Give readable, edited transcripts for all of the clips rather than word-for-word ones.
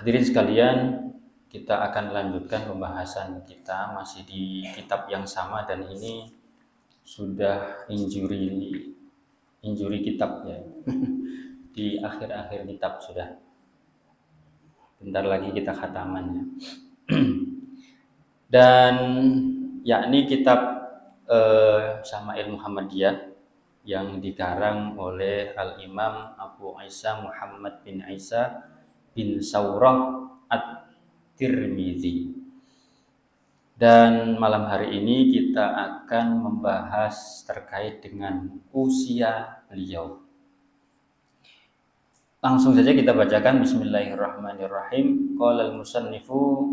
Hadirin sekalian, kita akan lanjutkan pembahasan kita masih di kitab yang sama dan ini sudah injuri kitab ya. Di akhir-akhir kitab sudah. Bentar lagi kita khataman ya. Dan yakni kitab Syama'il Muhammadiyah yang dikarang oleh Al-Imam Abu Isa Muhammad bin Isa bin Saurah At-Tirmidzi. Dan malam hari ini kita akan membahas terkait dengan usia beliau. Langsung saja kita bacakan Bismillahirrahmanirrahim. Qala al-musannifu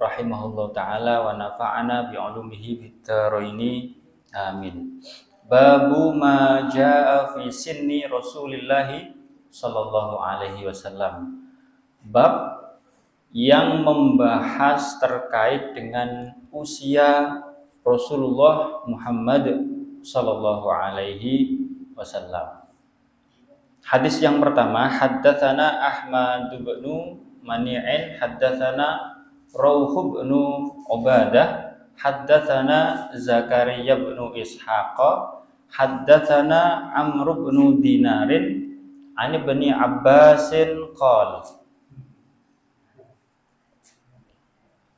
rahimahullahu taala wa nafa'ana bi 'ulumihi fid dharaini. Amin. Babu ma jaa fi sinni Rasulillah sallallahu alaihi wasallam. Bab yang membahas terkait dengan usia Rasulullah Muhammad sallallahu alaihi wasallam. Hadis yang pertama, haddatsana Ahmad bin Mani'in, haddatsana Rauh bin Ubadah, haddatsana Zakaria bin Ishaq, haddatsana Amr bin Dinarin, an Ibni Abbasin qala,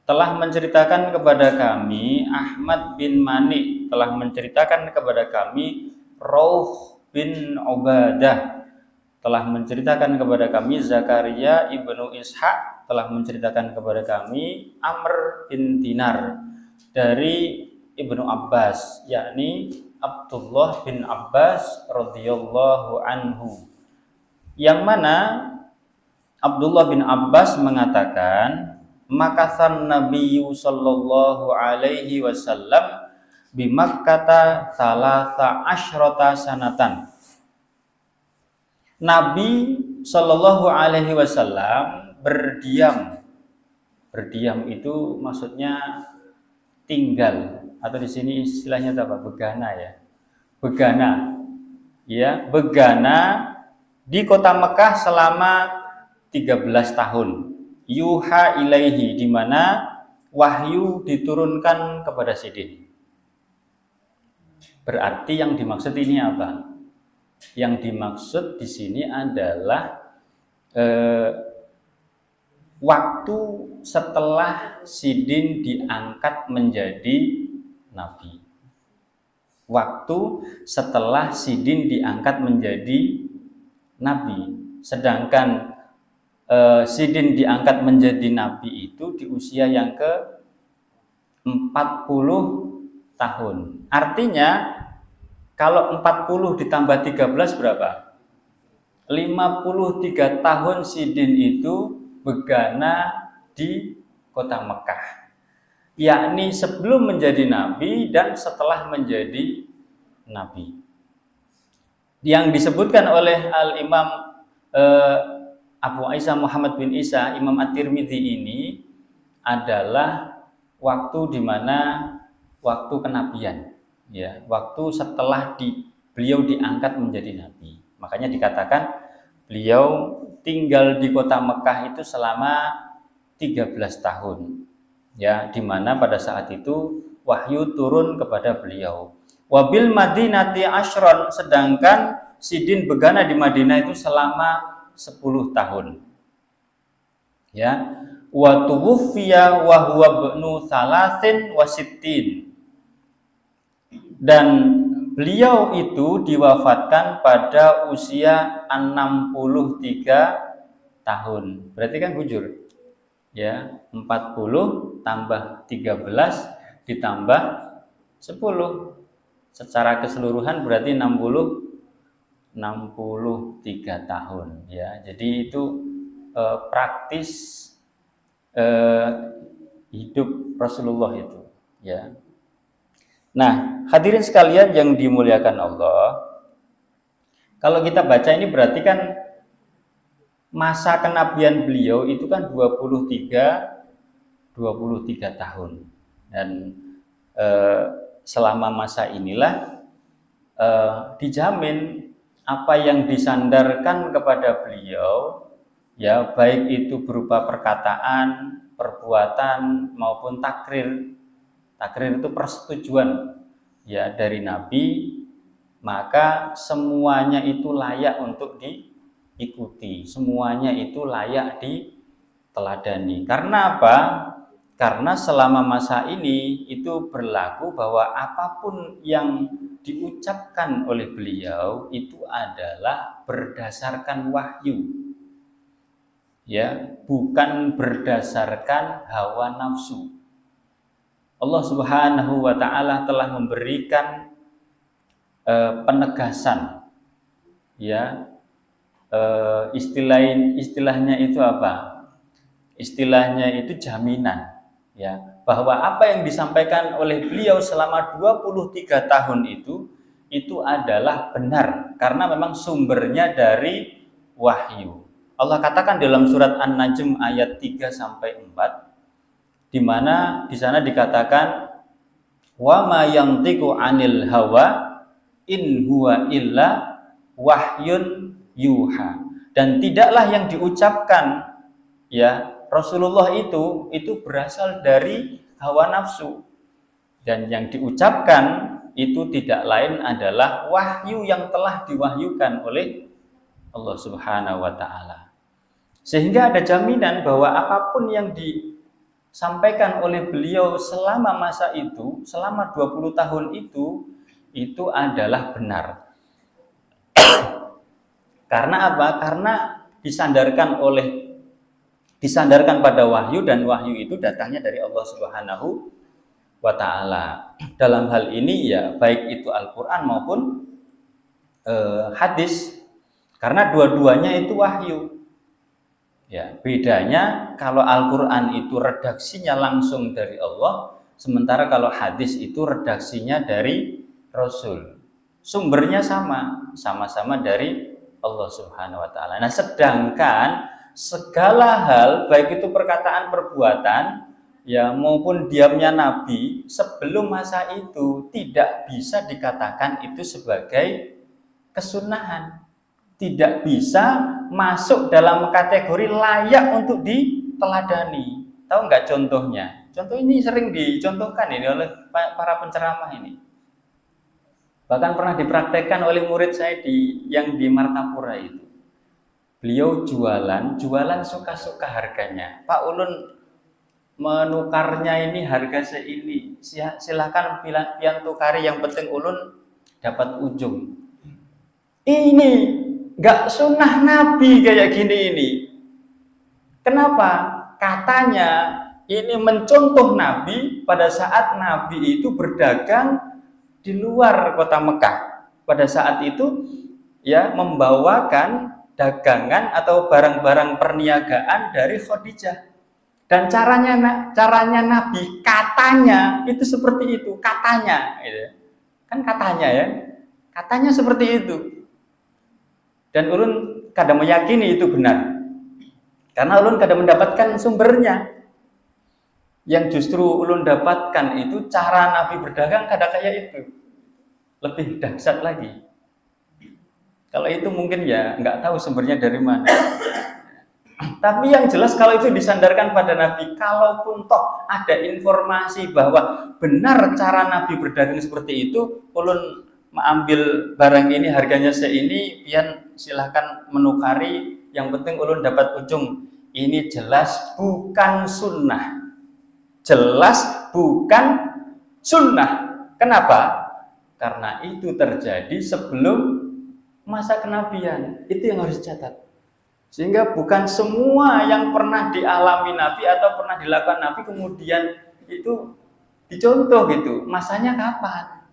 telah menceritakan kepada kami Ahmad bin Mani, telah menceritakan kepada kami Rauh bin Ubadah, telah menceritakan kepada kami Zakaria ibnu Ishaq, telah menceritakan kepada kami Amr bin Dinar dari Ibnu Abbas, yakni Abdullah bin Abbas radhiyallahu anhu, yang mana Abdullah bin Abbas mengatakan makasan Nabi sallallahu alaihi wasallam bi Makkah salasa asyrata sanatan. Nabi sallallahu alaihi wasallam berdiam itu maksudnya tinggal, atau di sini istilahnya apa? Begana ya. Begana di kota Mekah selama 13 tahun. Yuha ilaihi, di mana wahyu diturunkan kepada Sidin. Berarti yang dimaksud ini apa? Yang dimaksud di sini adalah waktu setelah Sidin diangkat menjadi nabi. Waktu setelah Sidin diangkat menjadi nabi. Sedangkan Sidin diangkat menjadi nabi itu di usia yang ke 40 tahun. Artinya kalau 40 ditambah 13 berapa? 53 tahun Sidin itu begana di kota Mekah. Yakni sebelum menjadi nabi dan setelah menjadi nabi. Yang disebutkan oleh Al-Imam Abu Isa Muhammad bin Isa, Imam At-Tirmidzi ini adalah waktu di mana waktu kenabian. Ya, waktu setelah beliau diangkat menjadi nabi. Makanya dikatakan beliau tinggal di kota Mekah itu selama 13 tahun. Ya, di mana pada saat itu wahyu turun kepada beliau. Wabil Madinati asyron, sedangkan Sidin begana di Madinah itu selama 10 tahun. Ya, wa tuwfiya wa huwa ibnu salasin wa sittin. Dan beliau itu diwafatkan pada usia 63 tahun. Berarti kan bujur. Ya, 40 tambah 13 ditambah 10. Secara keseluruhan berarti 63 tahun ya. Jadi itu praktis hidup Rasulullah itu ya. Nah, hadirin sekalian yang dimuliakan Allah, kalau kita baca ini berarti kan masa kenabian beliau itu kan 23 tahun. Dan selama masa inilah dijamin apa yang disandarkan kepada beliau Ya, baik itu berupa perkataan, perbuatan maupun takrir. Takrir itu persetujuan ya dari Nabi, maka semuanya itu layak untuk diikuti, semuanya itu layak diteladani. Karena apa? Karena selama masa ini itu berlaku bahwa apapun yang diucapkan oleh beliau itu adalah berdasarkan wahyu, ya, bukan berdasarkan hawa nafsu. Allah Subhanahu wa taala telah memberikan penegasan, ya, istilahnya itu apa? Istilahnya itu jaminan, ya, bahwa apa yang disampaikan oleh beliau selama 23 tahun itu adalah benar karena memang sumbernya dari wahyu. Allah katakan dalam surat An-Najm ayat 3 sampai 4, di mana di sana dikatakan wa ma yantiqu 'anil hawa in huwa illa wahyun yuha, dan tidaklah yang diucapkan ya Rasulullah itu berasal dari hawa nafsu, dan yang diucapkan itu tidak lain adalah wahyu yang telah diwahyukan oleh Allah Subhanahu wa taala. Sehingga ada jaminan bahwa apapun yang disampaikan oleh beliau selama masa itu, selama 20 tahun itu adalah benar. Karena apa? Karena disandarkan pada wahyu, dan wahyu itu datangnya dari Allah Subhanahu wa taala. Dalam hal ini ya baik itu Al-Qur'an maupun hadis, karena dua-duanya itu wahyu. Ya, bedanya kalau Al-Qur'an itu redaksinya langsung dari Allah, sementara kalau hadis itu redaksinya dari Rasul. Sumbernya sama-sama dari Allah Subhanahu wa taala. Nah, sedangkan segala hal baik itu perkataan, perbuatan ya maupun diamnya Nabi sebelum masa itu tidak bisa dikatakan itu sebagai kesunahan. Tidak bisa masuk dalam kategori layak untuk diteladani. Tahu nggak contohnya? Contoh ini sering dicontohkan ini oleh para penceramah ini. Bahkan pernah dipraktekkan oleh murid saya yang di Martapura itu. Beliau jualan suka-suka harganya. Pak Ulun menukarnya ini harga seini. Silahkan pian tukari, yang penting Ulun dapat ujung. Ini nggak sunnah Nabi kayak gini ini. Kenapa? Katanya ini mencontoh Nabi pada saat Nabi itu berdagang di luar kota Mekah. Pada saat itu ya membawakan dagangan atau barang-barang perniagaan dari Khadijah. Dan caranya Nabi katanya itu seperti itu, katanya gitu. Kan katanya ya. Katanya seperti itu. Dan ulun kadang meyakini itu benar. Karena ulun kadang mendapatkan sumbernya. Yang justru ulun dapatkan itu cara Nabi berdagang kadang kayak itu. Lebih dahsyat lagi. Kalau itu mungkin ya nggak tahu sumbernya dari mana. Tapi yang jelas kalau itu disandarkan pada Nabi, kalaupun toh ada informasi bahwa benar cara Nabi berdagang seperti itu, ulun mengambil barang ini harganya seini, pian silahkan menukari, yang penting ulun dapat ujung. Ini jelas bukan sunnah. Jelas bukan sunnah. Kenapa? Karena itu terjadi sebelum masa kenabian. Itu yang harus dicatat. Sehingga bukan semua yang pernah dialami Nabi atau pernah dilakukan Nabi kemudian itu dicontoh gitu. Masanya kapan?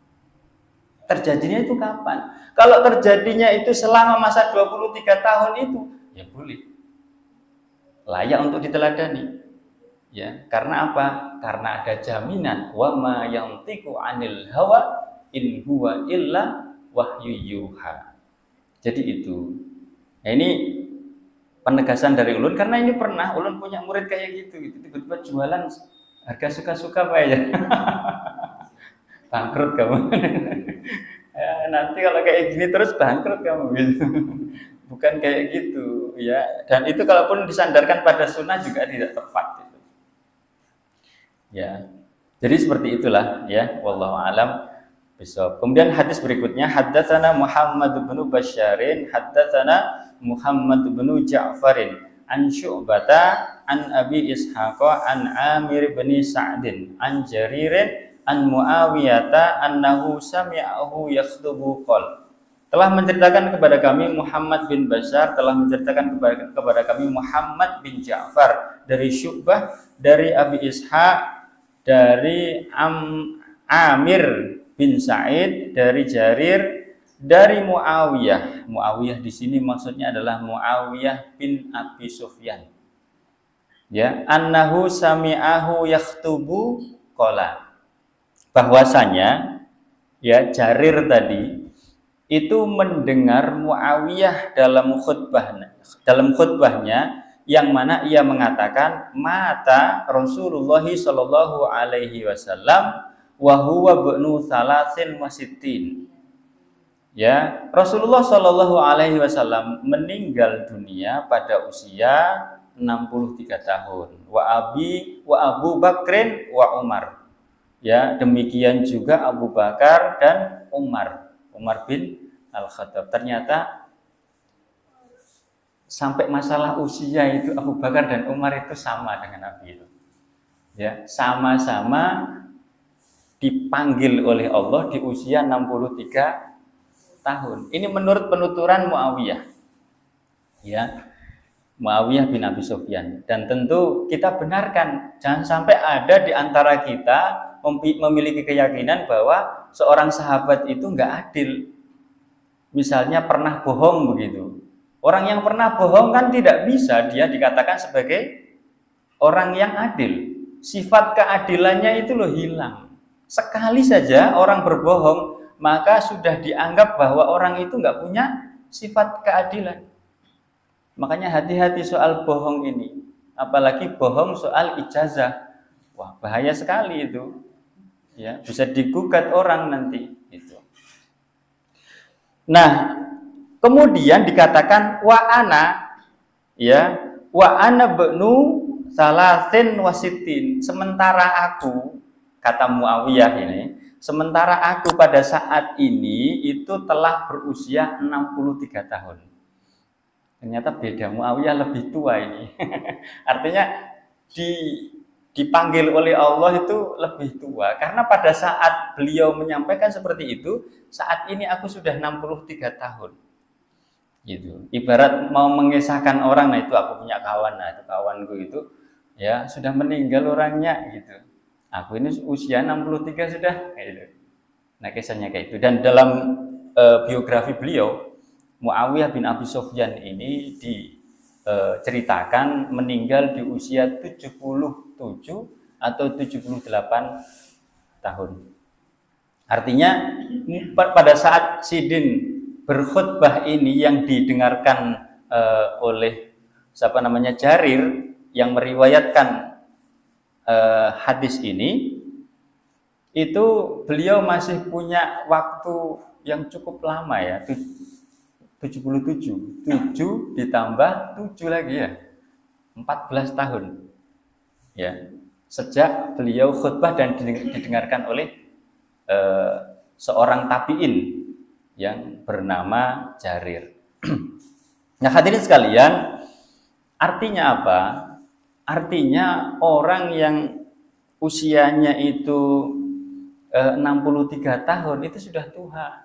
Terjadinya itu kapan? Kalau terjadinya itu selama masa 23 tahun itu, ya boleh. Layak untuk diteladani. Ya, karena apa? Karena ada jaminan wa ma yantiqu 'anil hawa in huwa illa wahyu yuha. Jadi itu. Nah, ini penegasan dari ulun, karena ini pernah ulun punya murid kayak gitu. Tiba-tiba jualan harga suka-suka Pak ya. Bangkrut kamu. Ya, nanti kalau kayak gini terus bangkrut kamu gitu. Bukan kayak gitu ya. Dan itu kalaupun disandarkan pada sunnah juga tidak tepat gitu. Ya. Jadi seperti itulah ya, wallahu alam bisawab. Kemudian hadis berikutnya, haddatsana Muhammad bin Basyarin, haddatsana Muhammad bin Ja'farin an Syu'bata an Abi Ishaq an Amir bin Sa'din an Jaririn an Muawiyata annahu sami'ahu yakhdubu qol. Telah menceritakan kepada kami Muhammad bin Bashar, telah menceritakan kepada kami Muhammad bin Ja'far dari Syu'bah, dari Abi Ishaq, dari Amir bin Sa'id, dari Jarir, dari Muawiyah. Muawiyah di sini maksudnya adalah Muawiyah bin Abi Sufyan. Ya, annahu sami'ahu yakhtubu qala. Bahwasanya ya Jarir tadi itu mendengar Muawiyah dalam khutbahnya yang mana ia mengatakan mata Rasulullah sallallahu alaihi wasallam wa huwa ibnu salasin wasittin. Ya, Rasulullah sallallahu alaihi wasallam meninggal dunia pada usia 63 tahun. Wa Abu Bakrin wa Umar. Ya, demikian juga Abu Bakar dan Umar bin Al-Khattab. Ternyata sampai masalah usia itu Abu Bakar dan Umar itu sama dengan Nabi itu. Ya, sama-sama dipanggil oleh Allah di usia 63 tahun. Ini menurut penuturan Muawiyah. Ya. Muawiyah bin Abi Sufyan. Dan tentu kita benarkan, jangan sampai ada di antara kita memiliki keyakinan bahwa seorang sahabat itu enggak adil. Misalnya pernah bohong begitu. Orang yang pernah bohong kan tidak bisa dia dikatakan sebagai orang yang adil. Sifat keadilannya itu loh hilang. Sekali saja orang berbohong, maka sudah dianggap bahwa orang itu enggak punya sifat keadilan. Makanya hati-hati soal bohong ini. Apalagi bohong soal ijazah. Wah, bahaya sekali itu. Ya, bisa digugat orang nanti itu. Nah, kemudian dikatakan wa ana bnu salasin wasitin. Sementara aku, kata Muawiyah ini, sementara aku pada saat ini itu telah berusia 63 tahun. Ternyata beda, Muawiyah lebih tua ini. Artinya dipanggil oleh Allah itu lebih tua. Karena pada saat beliau menyampaikan seperti itu, saat ini aku sudah 63 tahun. Gitu. Ibarat mau mengisahkan orang, nah itu aku punya kawan, nah itu kawanku itu ya sudah meninggal orangnya gitu. Aku ini usia 63 sudah gitu. Nah, kisahnya kayak itu. Dan dalam biografi beliau, Muawiyah bin Abi Sufyan ini diceritakan meninggal di usia 77 atau 78 tahun. Artinya pada saat Sidin berkhutbah ini yang didengarkan oleh Jarir yang meriwayatkan hadis ini, itu beliau masih punya waktu yang cukup lama ya, 77, 7 ditambah 7 lagi ya, 14 tahun ya, sejak beliau khutbah dan didengarkan oleh seorang tabi'in yang bernama Jarir. Nah, hadirin sekalian, artinya apa? Artinya orang yang usianya itu 63 tahun itu sudah tua.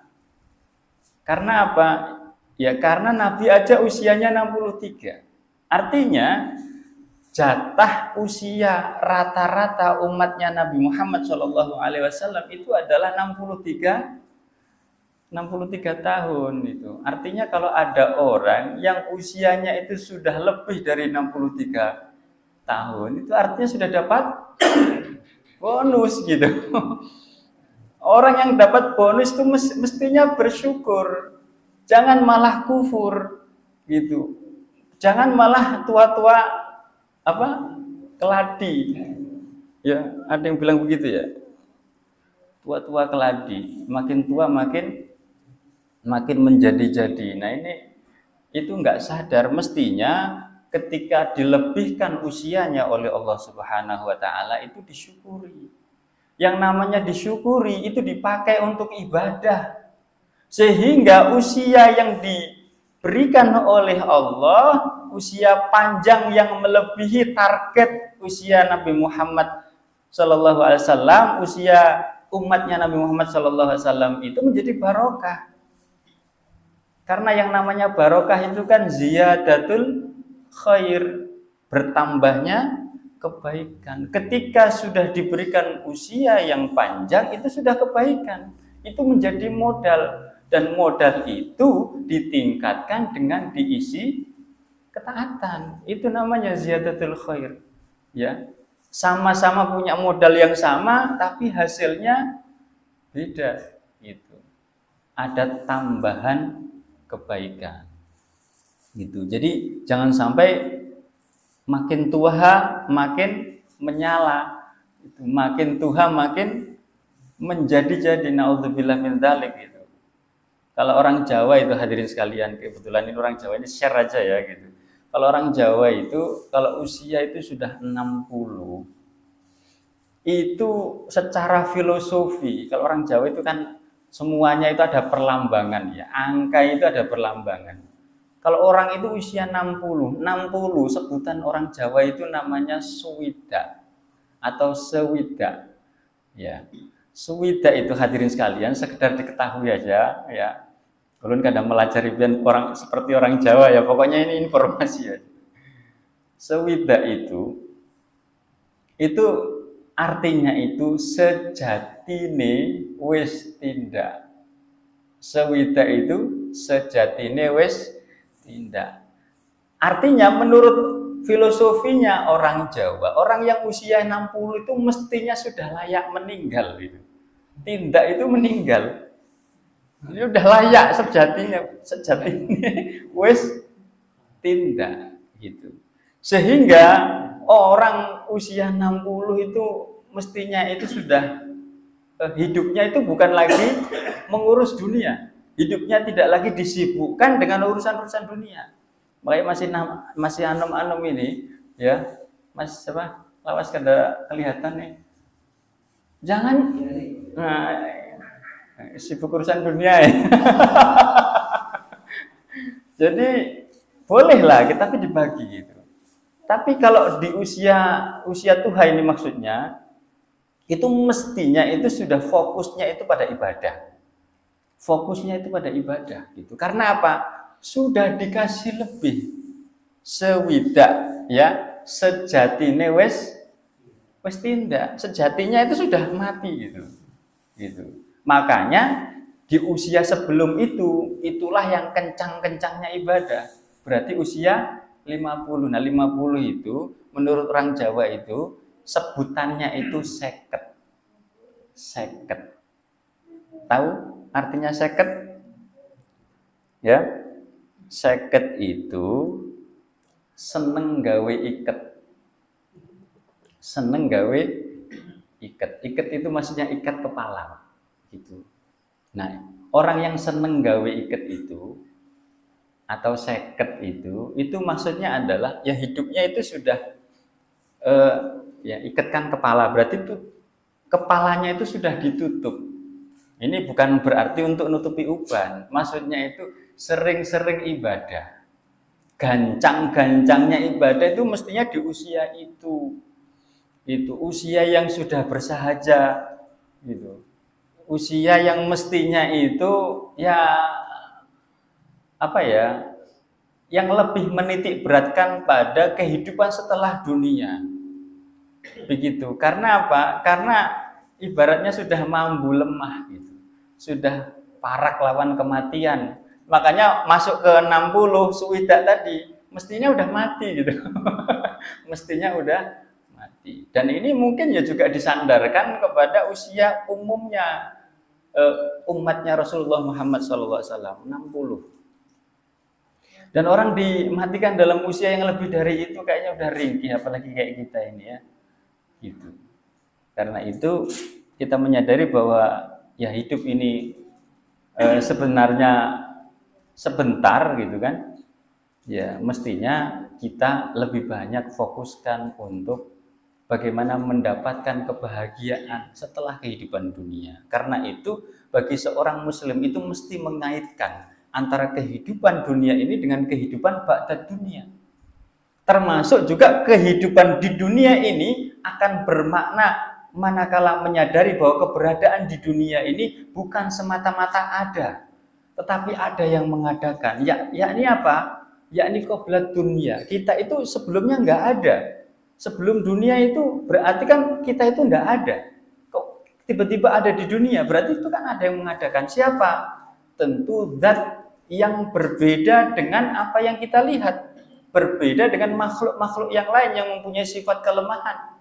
Karena apa? Ya karena Nabi aja usianya 63. Artinya jatah usia rata-rata umatnya Nabi Muhammad SAW itu adalah 63 tahun itu. Artinya kalau ada orang yang usianya itu sudah lebih dari 63 tahun, itu artinya sudah dapat bonus gitu. Orang yang dapat bonus itu mestinya bersyukur. Jangan malah kufur gitu. Jangan malah tua-tua keladi. Ya, ada yang bilang begitu ya. Tua-tua keladi, makin tua makin menjadi-jadi. Nah, ini itu nggak sadar, mestinya ketika dilebihkan usianya oleh Allah Subhanahu wa taala itu disyukuri. Yang namanya disyukuri itu dipakai untuk ibadah. Sehingga usia yang diberikan oleh Allah, usia panjang yang melebihi target usia Nabi Muhammad Sallallahu Alaihi Wasallam, usia umatnya Nabi Muhammad Sallallahu Alaihi Wasallam itu menjadi barokah. Karena yang namanya barokah itu kan ziyadatul khair, bertambahnya kebaikan. Ketika sudah diberikan usia yang panjang, itu sudah kebaikan. Itu menjadi modal. Dan modal itu ditingkatkan dengan diisi ketaatan. Itu namanya ziyadatul khair. Ya, sama-sama punya modal yang sama, tapi hasilnya beda. Itu ada tambahan kebaikan. Gitu. Jadi jangan sampai makin tua makin menyala, itu makin tua makin menjadi naudzubillah min dzalik gitu. Kalau orang Jawa itu hadirin sekalian, kebetulan ini orang Jawa ini share aja ya gitu. Kalau orang Jawa itu kalau usia itu sudah 60 itu secara filosofi, kalau orang Jawa itu kan semuanya itu ada perlambangan ya, angka itu ada perlambangan. Kalau orang itu usia 60 sebutan orang Jawa itu namanya suwida atau sewida. Ya. Suwida itu hadirin sekalian sekedar diketahui aja ya. Ulun kadang melajari orang seperti orang Jawa ya, pokoknya ini informasi ya. Sewida itu artinya itu sejatine wis tindak. Sewida itu sejatine wis tindak. Artinya menurut filosofinya orang Jawa, orang yang usia 60 itu mestinya sudah layak meninggal gitu. Tindak itu meninggal. Ini udah layak sejatinya wis tindak gitu. Sehingga orang usia 60 itu mestinya itu sudah hidupnya itu bukan lagi mengurus dunia. Hidupnya tidak lagi disibukkan dengan urusan-urusan dunia. Makanya masih anom-anom ini ya. Mas siapa? Lawas kada kelihatan nih. Jangan sibuk urusan dunia ya. Jadi bolehlah kita tapi dibagi gitu. Tapi kalau di usia tua ini maksudnya itu mestinya itu sudah fokusnya itu pada ibadah. Fokusnya itu pada ibadah gitu. Karena apa? Sudah dikasih lebih. Sewida ya, sejatine wis tindak. Sejatinya itu sudah mati gitu. Gitu. Makanya di usia sebelum itu itulah yang kencang-kencangnya ibadah. Berarti usia 50. Nah, 50 itu menurut orang Jawa itu sebutannya itu seket. Seket. Tahu artinya seket? Ya. Seket itu seneng gawe iket. Seneng gawe iket. Iket itu maksudnya ikat kepala gitu. Nah, orang yang seneng gawe iket itu atau seket itu maksudnya adalah ya hidupnya itu sudah ya ikatkan kepala, berarti itu kepalanya itu sudah ditutup. Ini bukan berarti untuk nutupi uban, maksudnya itu sering-sering ibadah. Gancang-gancangnya ibadah itu mestinya di usia itu usia yang sudah bersahaja gitu. Usia yang mestinya itu ya apa ya, yang lebih menitik beratkan pada kehidupan setelah dunia. Begitu. Karena apa? Karena ibaratnya sudah mambu lemah gitu. Sudah parak lawan kematian. Makanya masuk ke 60 suwida tadi, mestinya udah mati gitu. Mestinya udah mati. Dan ini mungkin ya juga disandarkan kepada usia umumnya umatnya Rasulullah Muhammad SAW, 60. Dan orang dimatikan dalam usia yang lebih dari itu kayaknya udah ringkih, apalagi kayak kita ini ya. Gitu. Karena itu kita menyadari bahwa ya hidup ini sebenarnya sebentar gitu kan. Ya, mestinya kita lebih banyak fokuskan untuk bagaimana mendapatkan kebahagiaan setelah kehidupan dunia. Karena itu bagi seorang muslim itu mesti mengaitkan antara kehidupan dunia ini dengan kehidupan ba'da dunia. Termasuk juga kehidupan di dunia ini akan bermakna manakala menyadari bahwa keberadaan di dunia ini bukan semata-mata ada, tetapi ada yang mengadakan. Yakni apa? Yakni qabla dunia. Kita itu sebelumnya nggak ada. Sebelum dunia itu berarti kan kita itu nggak ada. Kok tiba-tiba ada di dunia? Berarti itu kan ada yang mengadakan. Siapa? Tentu zat yang berbeda dengan apa yang kita lihat. Berbeda dengan makhluk-makhluk yang lain yang mempunyai sifat kelemahan,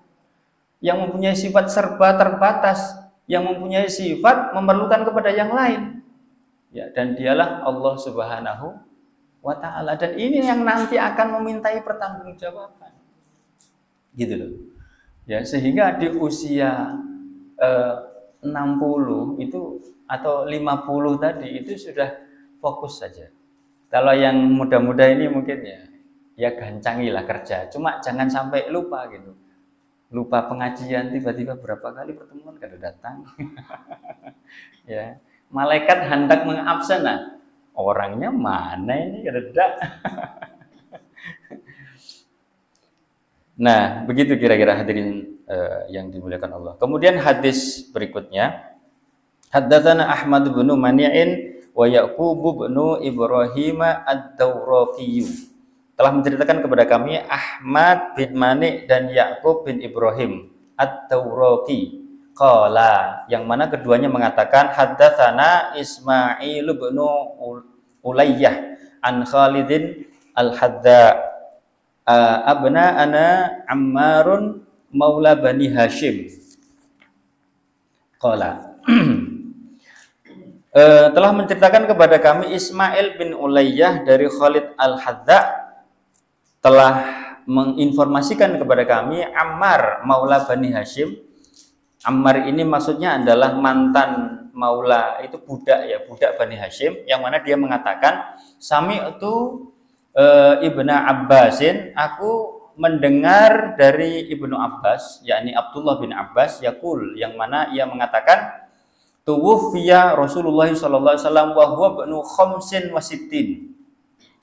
yang mempunyai sifat serba terbatas, yang mempunyai sifat memerlukan kepada yang lain. Ya, dan dialah Allah Subhanahu wa ta'ala, dan ini yang nanti akan memintai pertanggungjawaban. Gitu loh. Ya, sehingga di usia 60 itu atau 50 tadi itu sudah fokus saja. Kalau yang muda-muda ini mungkin ya gancangilah kerja, cuma jangan sampai lupa gitu. Lupa pengajian, tiba-tiba berapa kali pertemuan kada datang. Ya, malaikat hendak mengabsen, orangnya mana ini kada datang. Nah, begitu kira-kira hadirin yang dimuliakan Allah. Kemudian hadis berikutnya, haddatsana Ahmad bin Mani'in wa Ya'qub bin Ibrahim ad-Dawraqi. Telah menceritakan kepada kami Ahmad bin Mani' dan Ya'qub bin Ibrahim ad-Dawraqi. Qala, yang mana keduanya mengatakan haddatsana Ismail bin Ulayyah an Khalidin al-Hadda abna ana Ammarun maula Bani Hashim. Qala telah menceritakan kepada kami Ismail bin Ulayyah dari Khalid al-Hadda telah menginformasikan kepada kami Ammar maula Bani Hashim. Ammar ini maksudnya adalah mantan maula, itu budak ya, budak Bani Hashim, yang mana dia mengatakan sami'tu Ibnu Abbasin, aku mendengar dari Ibnu Abbas, yakni Abdullah bin Abbas, yaqul, yang mana ia mengatakan tuwfiya Rasulullah sallallahu alaihi wasallam wa huwa ibnu khamsin wa sittin.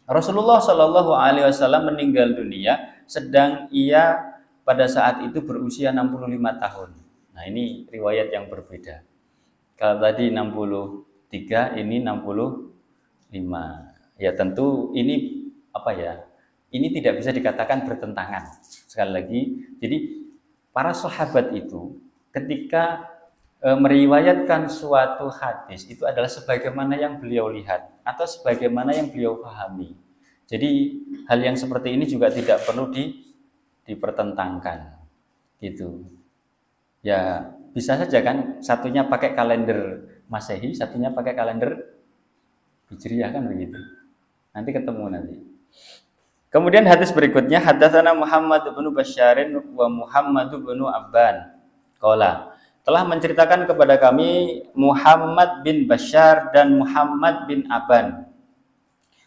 Rasulullah sallallahu alaihi wasallam meninggal dunia sedang ia pada saat itu berusia 65 tahun. Nah, ini riwayat yang berbeda. Kalau tadi 63, ini 65. Ya tentu ini apa ya? Ini tidak bisa dikatakan bertentangan. Sekali lagi, jadi para sahabat itu ketika meriwayatkan suatu hadis itu adalah sebagaimana yang beliau lihat atau sebagaimana yang beliau pahami. Jadi hal yang seperti ini juga tidak perlu dipertentangkan, gitu. Ya bisa saja kan, satunya pakai kalender Masehi, satunya pakai kalender Hijriah, kan begitu. Nanti ketemu nanti. Kemudian hadis berikutnya, haddatsana Muhammad bin Basyarin wa Muhammad bin Abban. Qala, telah menceritakan kepada kami Muhammad bin Bashar dan Muhammad bin Aban.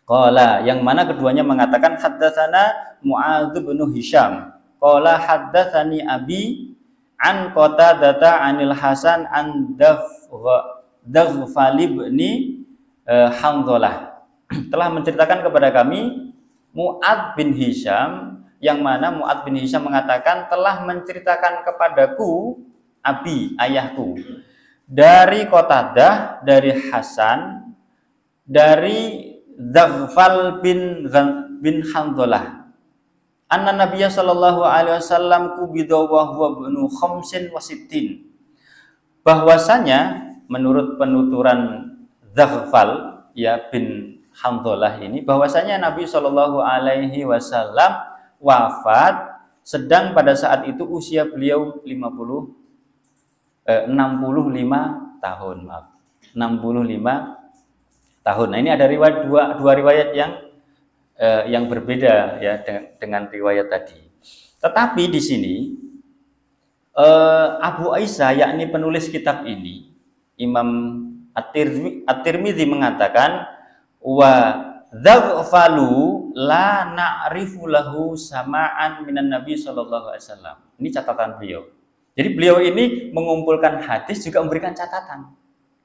Qala, yang mana keduanya mengatakan haddatsana Mu'adz bin Hisham. Qala haddatsani abi an Qatadah anil Hasan an Daghfal bin Hanzalah. Telah menceritakan kepada kami Mu'adz bin Hisham, yang mana Mu'adz bin Hisham mengatakan telah menceritakan kepadaku abi, ayahku, dari Qatadah, dari Hasan, dari Daghfal bin Hanzalah, anna Nabiyya sallallahu alaihi wasallam qubida wa huwa ibnu khamsin wa sittin. Bahwasanya menurut penuturan Daghfal ya bin Hanzalah ini, bahwasanya Nabi sallallahu alaihi wasallam wafat sedang pada saat itu usia beliau 65 tahun, maaf. 65 tahun. Nah, ini ada riwayat dua riwayat yang berbeda ya dengan riwayat tadi. Tetapi di sini Abu Aisyah, yakni penulis kitab ini, Imam At-Tirmidzi mengatakan wa Dhaghfalu la na'rifu lahu sama'an minan Nabi sallallahu alaihi wasallam. Ini catatan beliau. Jadi beliau ini mengumpulkan hadis juga memberikan catatan.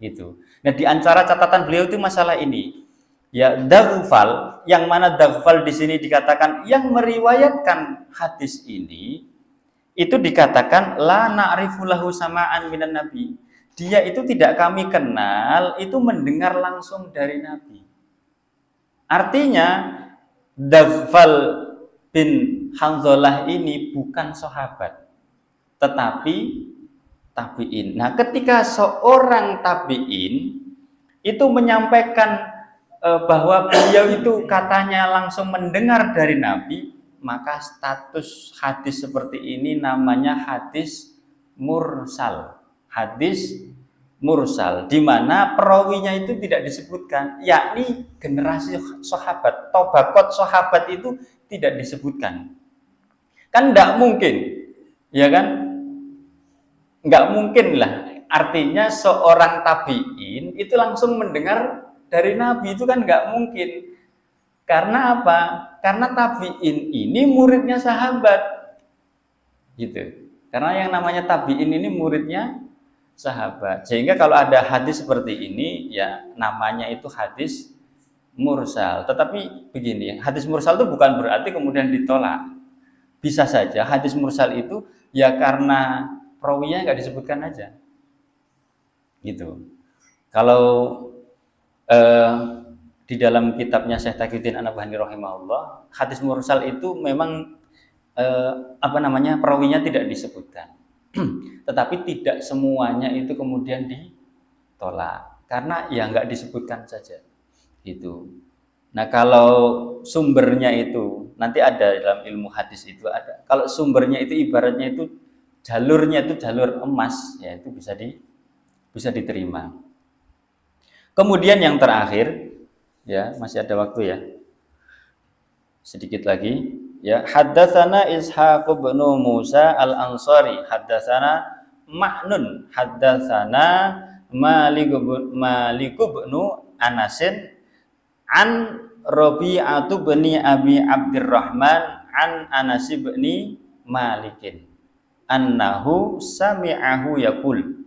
Gitu. Nah, di antara catatan beliau itu masalah ini. Ya, dhaghfal, yang mana dhaghfal di sini dikatakan yang meriwayatkan hadis ini itu dikatakan la na'rifu lahu sama'an minan Nabi. Dia itu tidak kami kenal, itu mendengar langsung dari Nabi. Artinya Dhaghfal bin Hanzalah ini bukan sahabat, tetapi tabi'in. Nah, ketika seorang tabi'in itu menyampaikan bahwa beliau itu katanya langsung mendengar dari Nabi, maka status hadis seperti ini namanya hadis mursal. Hadis mursal, di mana perawinya itu tidak disebutkan, yakni generasi sahabat, tobakot sahabat itu tidak disebutkan. Kan tidak mungkin, ya kan? Nggak mungkin lah. Artinya seorang tabi'in itu langsung mendengar dari Nabi, itu kan nggak mungkin. Karena apa? Karena tabi'in ini muridnya sahabat, gitu. Karena yang namanya tabi'in ini muridnya sahabat. Sehingga kalau ada hadis seperti ini, ya namanya itu hadis mursal. Tetapi begini, hadis mursal itu bukan berarti kemudian ditolak. Bisa saja hadis mursal itu ya karena perawinya nggak disebutkan aja, gitu. Kalau di dalam kitabnya Syekh Taqiyuddin An-Nabhani rahimahullah, hadis mursal itu memang perawinya tidak disebutkan. Tetapi tidak semuanya itu kemudian ditolak karena ya nggak disebutkan saja, gitu. Nah, kalau sumbernya itu nanti ada dalam ilmu hadis itu ada. Kalau sumbernya itu ibaratnya itu jalurnya itu jalur emas, ya itu bisa diterima. Kemudian yang terakhir, ya masih ada waktu ya, sedikit lagi. Ya, haddatsana Ishaq bin Musa al-Ansari, haddatsana Ma'nun, haddatsana Malik bin Anasin an Rabi'ah bin Abi Abdurrahman an Anas bin Malikin annahu sami'ahu yaqul.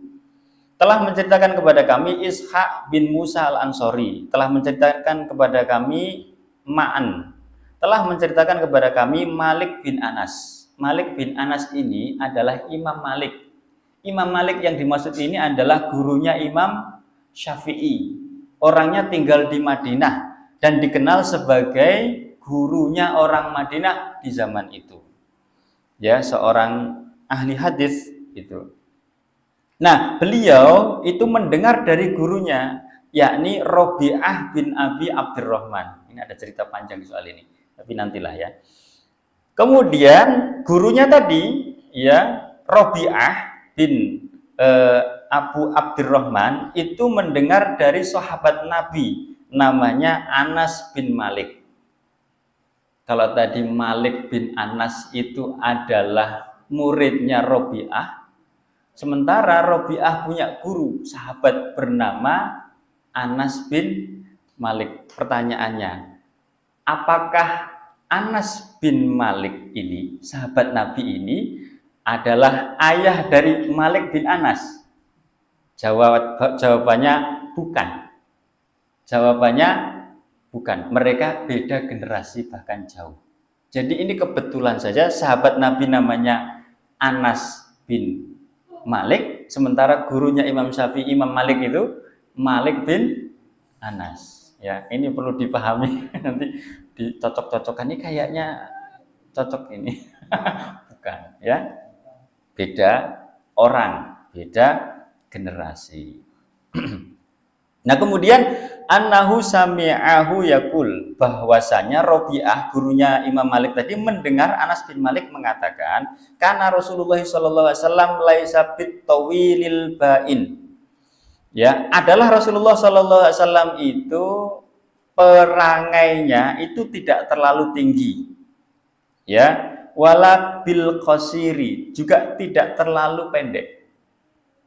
Telah menceritakan kepada kami Ishaq bin Musa al-Ansari, telah menceritakan kepada kami Ma'an, telah menceritakan kepada kami Malik bin Anas. Malik bin Anas ini adalah Imam Malik. Imam Malik yang dimaksud ini adalah gurunya Imam Syafi'i. Orangnya tinggal di Madinah dan dikenal sebagai gurunya orang Madinah di zaman itu. Ya, seorang ahli hadis itu. Nah, beliau itu mendengar dari gurunya, yakni Rabi'ah bin Abi Abdurrahman. Ini ada cerita panjang soal ini, tapi nantilah ya. Kemudian gurunya tadi, ya Rabi'ah bin Abu Abdurrahman itu mendengar dari sahabat Nabi, namanya Anas bin Malik. Kalau tadi Malik bin Anas itu adalah muridnya Rabi'ah, sementara Rabi'ah punya guru sahabat bernama Anas bin Malik. Pertanyaannya, apakah Anas bin Malik ini, sahabat Nabi ini, adalah ayah dari Malik bin Anas? Jawabannya bukan. Jawabannya bukan. Mereka beda generasi bahkan jauh. Jadi ini kebetulan saja sahabat Nabi namanya Anas bin Malik, sementara gurunya Imam Syafi'i, Imam Malik itu Malik bin Anas. Ya, ini perlu dipahami. Nanti dicocok-cocokkan, ini kayaknya cocok ini. Bukan, ya. Beda orang, beda generasi. Nah, kemudian annahu sami'ahu yaqul, bahwasanya Rabi'ah gurunya Imam Malik tadi mendengar Anas bin Malik mengatakan, karena Rasulullah sallallahu alaihi wasallam laisa bitawilil ba'in. Ya, adalah Rasulullah sallallahu alaihi wasallam itu perangainya itu tidak terlalu tinggi. Ya, wala bil qasiri, juga tidak terlalu pendek.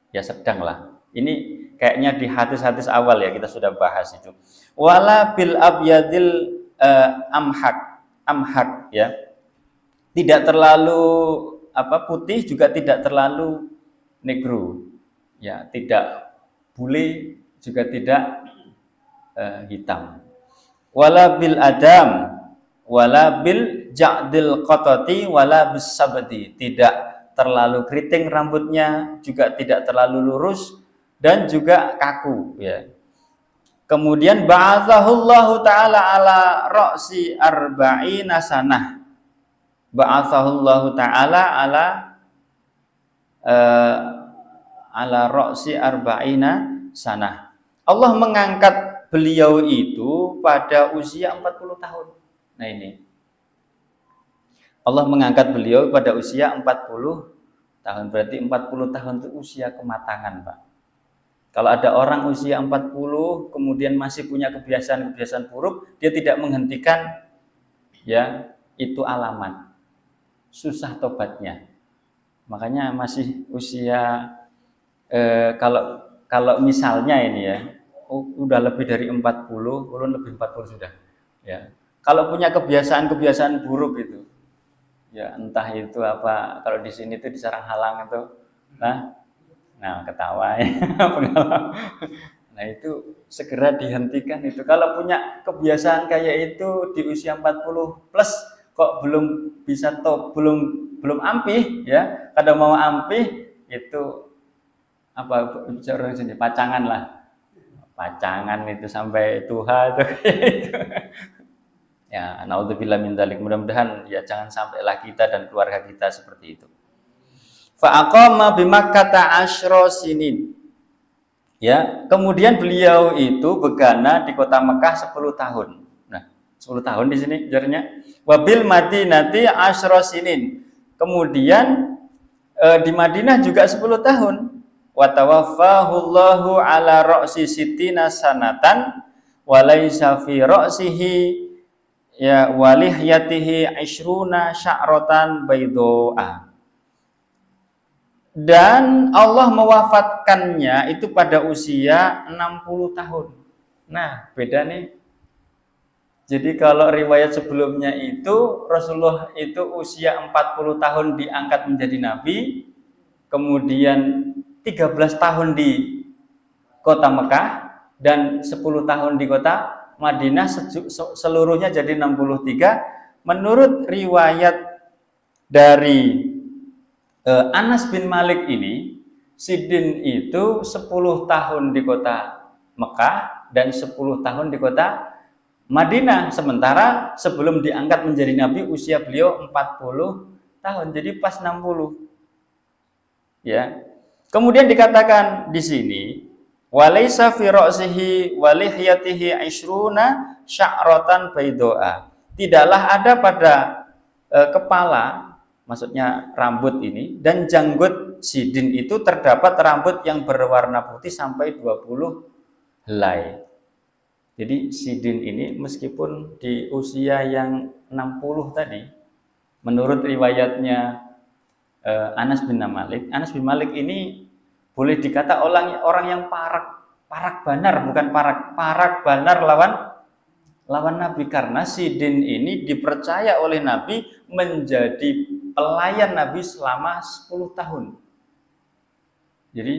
Ya, sedanglah. Ini kayaknya di hadis-hadis awal ya kita sudah bahas itu. Wala bil abyadil amhak ya. Tidak terlalu putih juga tidak terlalu negro. Ya, tidak bule juga tidak hitam. Wala bil adam wala bil ja'dil qatati wala bis sabdi, tidak terlalu keriting rambutnya, juga tidak terlalu lurus dan juga kaku ya. Kemudian ba'athahullahu ta'ala ala ra'si arba'ina sanah. Ba'athahullahu ta'ala ala ra'si arba'ina sanah. Allah mengangkat beliau itu pada usia 40 tahun. Nah ini. Allah mengangkat beliau pada usia 40 tahun. Berarti 40 tahun itu usia kematangan, Pak. Kalau ada orang usia 40 kemudian masih punya kebiasaan-kebiasaan buruk, dia tidak menghentikan, ya, itu alamat susah tobatnya. Makanya masih usia kalau misalnya ini ya, udah lebih dari 40, ulun lebih 40 sudah. Ya. Kalau punya kebiasaan-kebiasaan buruk itu, ya entah itu apa, kalau di sini itu di sarang halang itu, nah ketawa ya. Nah itu segera dihentikan itu. Kalau punya kebiasaan kayak itu di usia 40 plus kok belum bisa belum ampih ya, kadang mau ampih itu apa bicara sini pacangan lah. Pacangan itu sampai Tuhan itu. Ya, naudzubillah min dzalik. Mudah-mudahan ya jangan sampailah kita dan keluarga kita seperti itu. Fa aqama bi Makkah asyra sinin. Ya, kemudian beliau itu begana di kota Mekah 10 tahun. Nah, 10 tahun di sini jarnya. Wa bil Madinati asyra sinin. Kemudian di Madinah juga 10 tahun. Wa tawaffahullahu ala ra'si sittina sanatan wa laisa fi ra'sihi ya walihyatihi ishruna sya'ratan baydoa. Dan Allah mewafatkannya itu pada usia 60 tahun. Nah, beda nih. Jadi kalau riwayat sebelumnya itu Rasulullah itu usia 40 tahun diangkat menjadi nabi, kemudian 13 tahun di kota Mekah dan 10 tahun di kota Madinah, seluruhnya jadi 63. Menurut riwayat dari Anas bin Malik ini, Sidin itu 10 tahun di kota Mekah dan 10 tahun di kota Madinah. Sementara sebelum diangkat menjadi nabi usia beliau 40 tahun, jadi pas 60. Ya. Kemudian dikatakan di sini walaysa fi ra'sihi wa lihyatihi 'ishruna sya'ratan baydoa. Tidaklah ada pada kepala, maksudnya rambut ini, dan janggut Sidin itu terdapat rambut yang berwarna putih sampai 20 helai. Jadi Sidin ini meskipun di usia yang 60 tadi, menurut riwayatnya Anas bin Malik ini boleh dikata orang yang parak banar, bukan parak banar lawan Nabi, karena Sidin ini dipercaya oleh Nabi menjadi pelayan Nabi selama 10 tahun. Jadi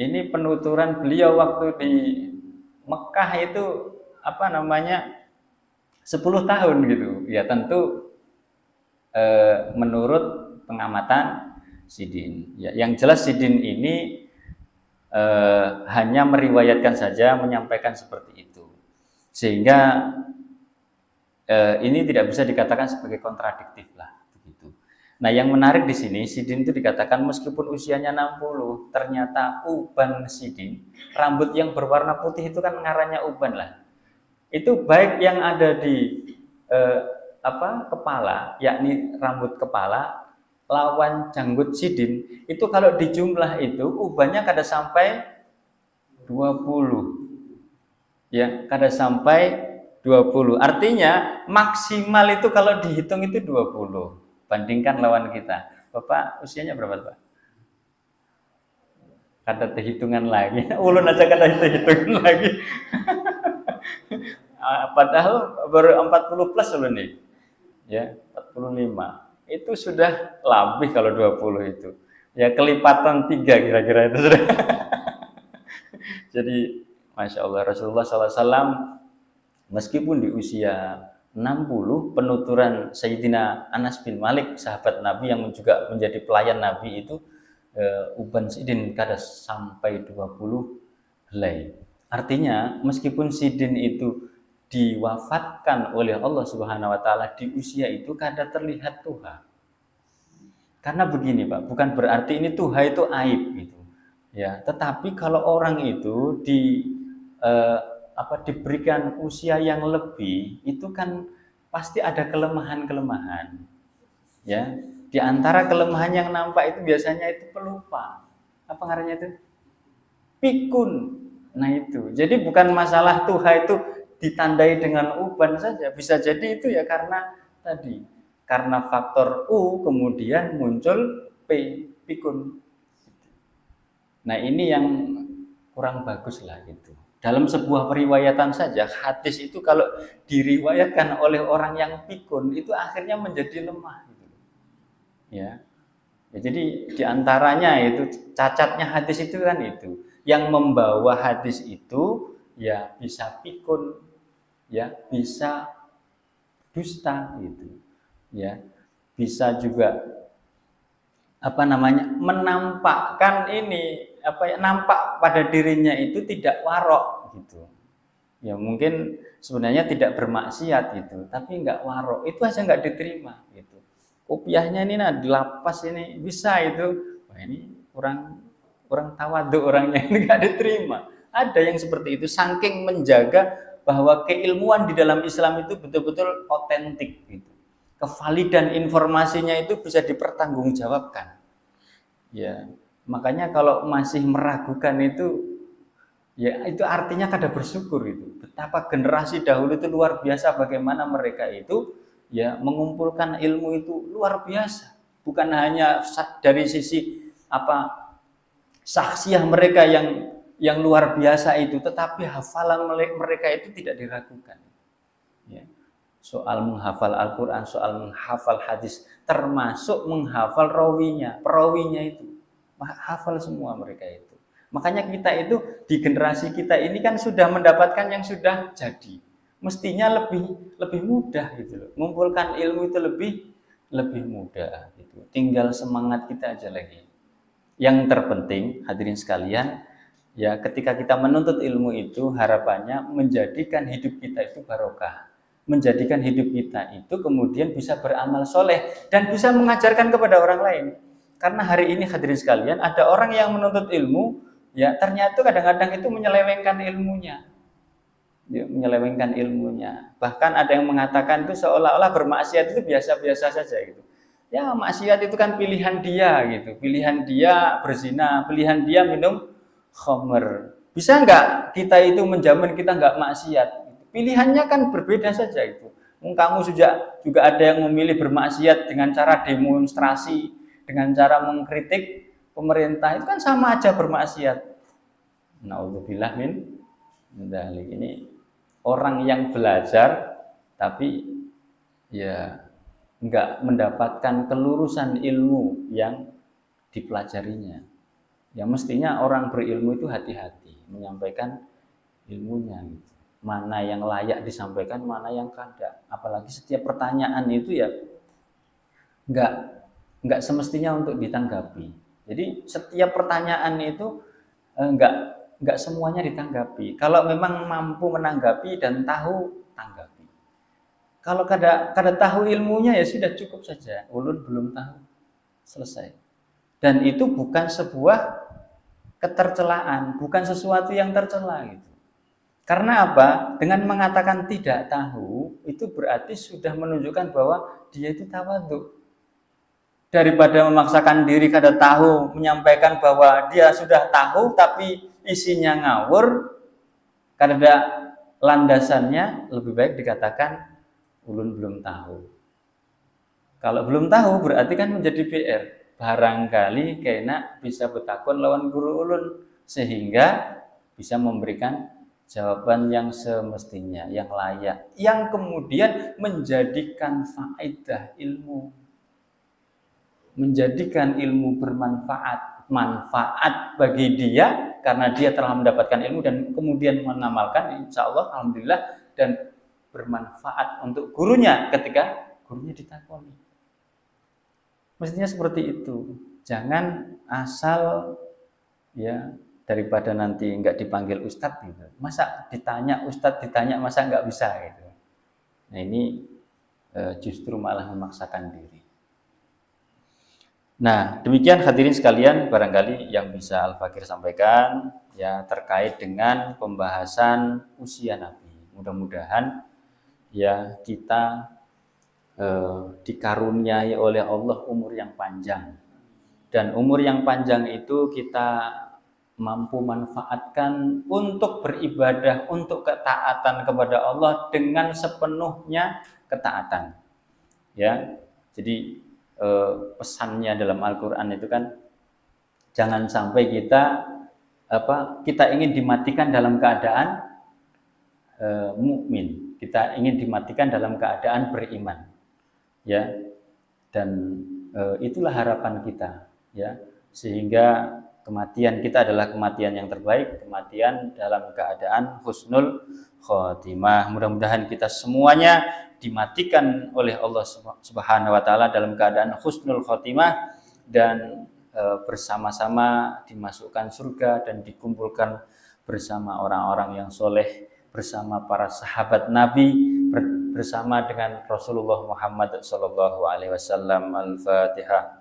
ini penuturan beliau waktu di Mekah itu 10 tahun gitu. Ya tentu menurut pengamatan Sidin. Ya, yang jelas Sidin ini hanya meriwayatkan saja, menyampaikan seperti itu. Sehingga ini tidak bisa dikatakan sebagai kontradiktif lah begitu. Nah, yang menarik di sini Sidin itu dikatakan meskipun usianya 60, ternyata uban Sidin, rambut yang berwarna putih itu kan ngarannya uban lah. Itu baik yang ada di kepala, yakni rambut kepala, lawan janggut Sidin, itu kalau dijumlah itu ubannya kada sampai 20. Ya, kada sampai 20. Artinya maksimal itu kalau dihitung itu 20. Bandingkan lawan kita. Bapak usianya berapa, Pak? Kada hitungan lagi. Ulun aja kada hitungan lagi. Padahal baru 40 plus ulun nih. Ya, 45. Itu sudah lebih kalau 20 itu. Ya kelipatan 3 kira-kira itu sudah. Jadi Masya Allah, Rasulullah SAW meskipun di usia 60, penuturan Sayyidina Anas bin Malik, sahabat Nabi yang juga menjadi pelayan Nabi itu, uban sidin kada sampai 20 helai. Artinya meskipun sidin itu diwafatkan oleh Allah Subhanahu wa taala di usia itu kada terlihat tuha. Karena begini Pak, bukan berarti ini tuha itu aib gitu. Ya, tetapi kalau orang itu diberikan usia yang lebih, itu kan pasti ada kelemahan-kelemahan. Ya, di antara kelemahan yang nampak itu biasanya itu pelupa. Apa ngarannya itu? Pikun. Nah itu. Jadi bukan masalah tuha itu ditandai dengan uban saja. Bisa jadi itu ya karena tadi, karena faktor U kemudian muncul P, pikun. Nah ini yang kurang bagus lah gitu. Dalam sebuah periwayatan saja, hadis itu kalau diriwayatkan oleh orang yang pikun itu akhirnya menjadi lemah gitu. Ya, jadi diantaranya itu cacatnya hadis itu kan itu, yang membawa hadis itu ya bisa pikun, ya bisa dusta gitu, ya bisa juga menampakkan ini nampak pada dirinya itu tidak warok gitu. Ya mungkin sebenarnya tidak bermaksiat gitu, tapi enggak warok, itu aja enggak diterima gitu. Kopiahnya ini dilapas ini bisa itu, wah ini kurang tawadhu orangnya, ini enggak diterima. Ada yang seperti itu, saking menjaga bahwa keilmuan di dalam Islam itu betul-betul otentik gitu. Kevalidan informasinya itu bisa dipertanggungjawabkan. Ya, makanya kalau masih meragukan itu, ya itu artinya kada bersyukur itu. Betapa generasi dahulu itu luar biasa, bagaimana mereka itu ya mengumpulkan ilmu itu luar biasa. Bukan hanya dari sisi saksiah mereka yang luar biasa itu, tetapi hafalan mereka itu tidak diragukan. Ya. Soal menghafal Al-Quran, soal menghafal hadis, termasuk menghafal perawinya itu, hafal semua mereka itu. Makanya kita itu di generasi kita ini kan sudah mendapatkan yang sudah jadi, mestinya lebih mudah gitu loh. Mengumpulkan ilmu itu lebih mudah gitu. Tinggal semangat kita aja lagi. Yang terpenting hadirin sekalian, ya ketika kita menuntut ilmu itu harapannya menjadikan hidup kita itu barokah. Menjadikan hidup kita itu kemudian bisa beramal soleh dan bisa mengajarkan kepada orang lain. Karena hari ini hadirin sekalian, ada orang yang menuntut ilmu, ya ternyata kadang-kadang itu menyelewengkan ilmunya. Ya, menyelewengkan ilmunya. Bahkan ada yang mengatakan itu seolah-olah bermaksiat itu biasa-biasa saja gitu. Ya maksiat itu kan pilihan dia gitu. Pilihan dia berzina, pilihan dia minum khamr. Bisa enggak kita itu menjamin kita enggak maksiat? Pilihannya kan berbeda saja itu. Kamu juga ada yang memilih bermaksiat dengan cara demonstrasi, dengan cara mengkritik pemerintah, itu kan sama aja bermaksiat. Naudzubillah min dzalik. Ini orang yang belajar tapi ya enggak mendapatkan kelurusan ilmu yang dipelajarinya. Ya mestinya orang berilmu itu hati-hati menyampaikan ilmunya gitu. Mana yang layak disampaikan, mana yang kada. Apalagi setiap pertanyaan itu ya enggak semestinya untuk ditanggapi. Jadi setiap pertanyaan itu enggak semuanya ditanggapi. Kalau memang mampu menanggapi dan tahu, tanggapi. Kalau kada tahu ilmunya ya sudah cukup saja. Ulun belum tahu, selesai. Dan itu bukan sebuah ketercelaan, bukan sesuatu yang tercela gitu. Karena apa? Dengan mengatakan tidak tahu, itu berarti sudah menunjukkan bahwa dia itu tawadhu. Daripada memaksakan diri kada tahu, menyampaikan bahwa dia sudah tahu tapi isinya ngawur, kada ada landasannya, lebih baik dikatakan ulun belum tahu. Kalau belum tahu berarti kan menjadi PR. barangkali kena bisa betakon lawan guru ulun sehingga bisa memberikan jawaban yang semestinya, yang layak, yang kemudian menjadikan faedah ilmu, menjadikan ilmu bermanfaat, manfaat bagi dia karena dia telah mendapatkan ilmu dan kemudian mengamalkan, insya Allah, alhamdulillah, dan bermanfaat untuk gurunya ketika gurunya ditakoni. Mestinya seperti itu. Jangan asal ya daripada nanti nggak dipanggil ustadz gitu. Masa ditanya ustadz, ditanya masa nggak bisa gitu. Nah ini justru malah memaksakan diri. Nah demikian hadirin sekalian barangkali yang bisa Al-Fakir sampaikan ya terkait dengan pembahasan usia Nabi. Mudah-mudahan ya kita dikaruniai oleh Allah umur yang panjang, dan umur yang panjang itu kita mampu manfaatkan untuk beribadah, untuk ketaatan kepada Allah dengan sepenuhnya ketaatan. Ya, jadi pesannya dalam Al-Quran itu kan jangan sampai kita ingin dimatikan dalam keadaan mukmin, kita ingin dimatikan dalam keadaan beriman. Ya, dan itulah harapan kita, ya, sehingga kematian kita adalah kematian yang terbaik, kematian dalam keadaan husnul khotimah. Mudah-mudahan kita semuanya dimatikan oleh Allah Subhanahu wa taala dalam keadaan husnul khotimah dan bersama-sama dimasukkan surga dan dikumpulkan bersama orang-orang yang soleh, bersama para sahabat Nabi, bersama dengan Rasulullah Muhammad sallallahu alaihi wasallam. Al-Fatihah.